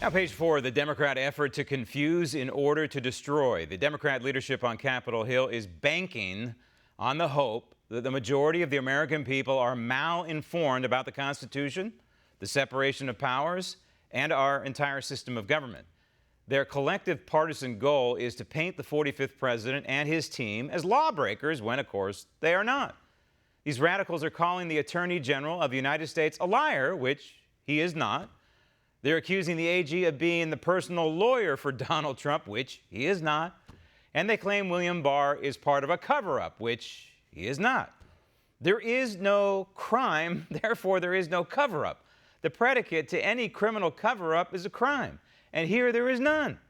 Now, page 4, the Democrat effort to confuse in order to destroy. The Democrat leadership on Capitol Hill is banking on the hope that the majority of the American people are mal-informed about the Constitution, the separation of powers, and our entire system of government. Their collective partisan goal is to paint the 45th president and his team as lawbreakers when, of course, they are not. These radicals are calling the Attorney General of the United States a liar, which he is not. They're accusing the AG of being the personal lawyer for Donald Trump, which he is not. And they claim William Barr is part of a cover-up, which he is not. There is no crime, therefore there is no cover-up. The predicate to any criminal cover-up is a crime, and here there is none.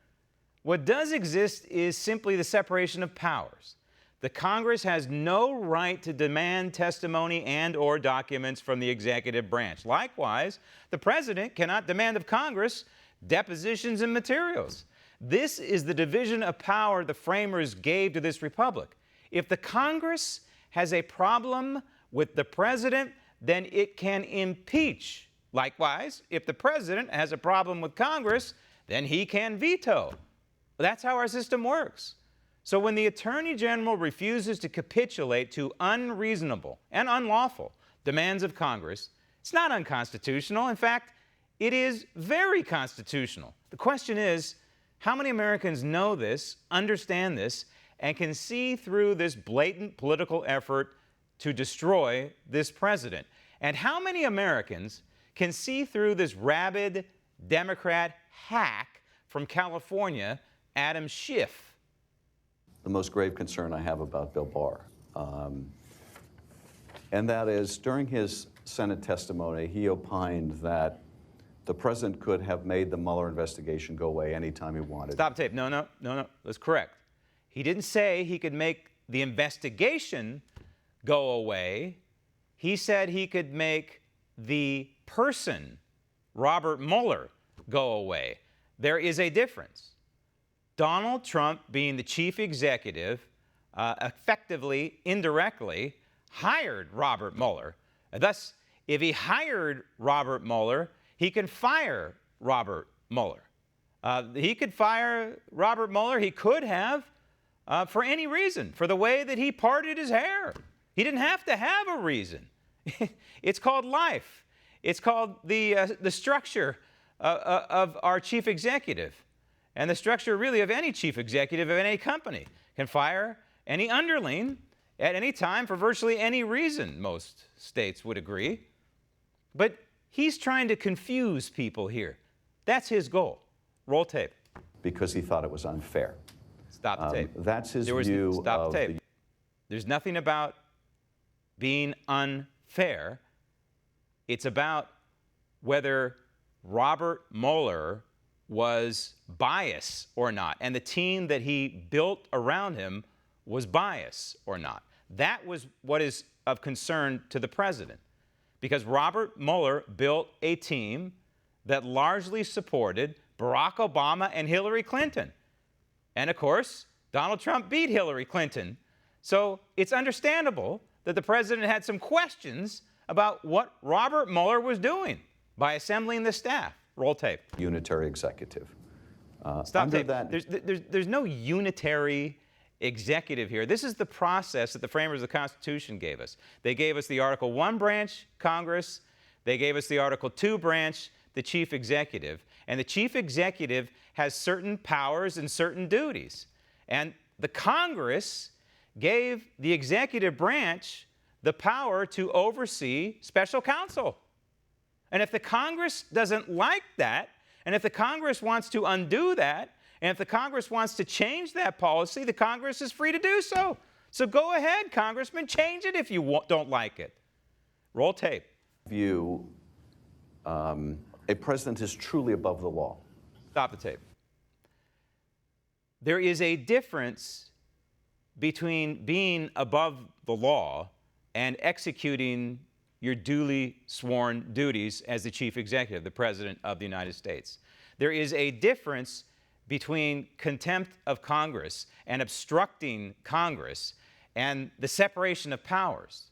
What does exist is simply the separation of powers. The Congress has no right to demand testimony and/or documents from the executive branch. Likewise, the president cannot demand of Congress depositions and materials. This is the division of power the framers gave to this republic. If the Congress has a problem with the president, then it can impeach. Likewise, if the president has a problem with Congress, then he can veto. That's how our system works. So when the Attorney General refuses to capitulate to unreasonable and unlawful demands of Congress, it's not unconstitutional. In fact, it is very constitutional. The question is, how many Americans know this, understand this, and can see through this blatant political effort to destroy this president? And how many Americans can see through this rabid Democrat hack from California, Adam Schiff? The most grave concern I have about Bill Barr. And that is, during his Senate testimony, he opined that the president could have made the Mueller investigation go away anytime he wanted. Stop tape. No. That's correct. He didn't say he could make the investigation go away. He said he could make the person, Robert Mueller, go away. There is a difference. Donald Trump, being the chief executive, effectively, indirectly, hired Robert Mueller. Thus, if he hired Robert Mueller, he can fire Robert Mueller. He could fire Robert Mueller. He could have for any reason, for the way that he parted his hair. He didn't have to have a reason. It's called life. It's called the structure of our chief executive. And the structure really of any chief executive of any company can fire any underling at any time for virtually any reason, most states would agree. But he's trying to confuse people here. That's his goal. Roll tape. Because he thought it was unfair. Stop the tape. That's his view. Stop the tape. There's nothing about being unfair. It's about whether Robert Mueller was biased or not, and the team that he built around him was biased or not. That was what is of concern to the president, because Robert Mueller built a team that largely supported Barack Obama and Hillary Clinton. And of course, Donald Trump beat Hillary Clinton. So it's understandable that the president had some questions about what Robert Mueller was doing by assembling the staff. Roll tape. Unitary executive. Stop tape. There's no unitary executive here. This is the process that the framers of the Constitution gave us. They gave us the Article I branch, Congress. They gave us the Article II branch, the chief executive. And the chief executive has certain powers and certain duties. And the Congress gave the executive branch the power to oversee special counsel. And if the Congress doesn't like that, and if the Congress wants to undo that, and if the Congress wants to change that policy, the Congress is free to do so. So go ahead, Congressman, change it if you don't like it. Roll tape. View, a president is truly above the law. Stop the tape. There is a difference between being above the law and executing your duly sworn duties as the chief executive, the president of the United States. There is a difference between contempt of Congress and obstructing Congress and the separation of powers.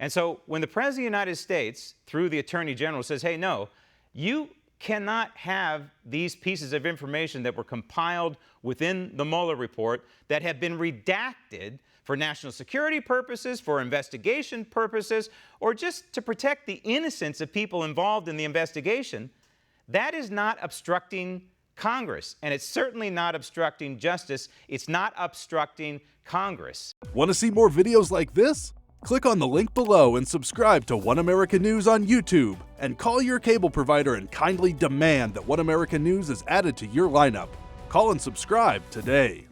And so when the President of the United States, through the Attorney General, says, hey, no, you cannot have these pieces of information that were compiled within the Mueller report that have been redacted for national security purposes, for investigation purposes, or just to protect the innocence of people involved in the investigation. That is not obstructing Congress, and it's certainly not obstructing justice. It's not obstructing Congress. Want to see more videos like this? Click on the link below and subscribe to One America News on YouTube, and call your cable provider and kindly demand that One America News is added to your lineup. Call and subscribe today.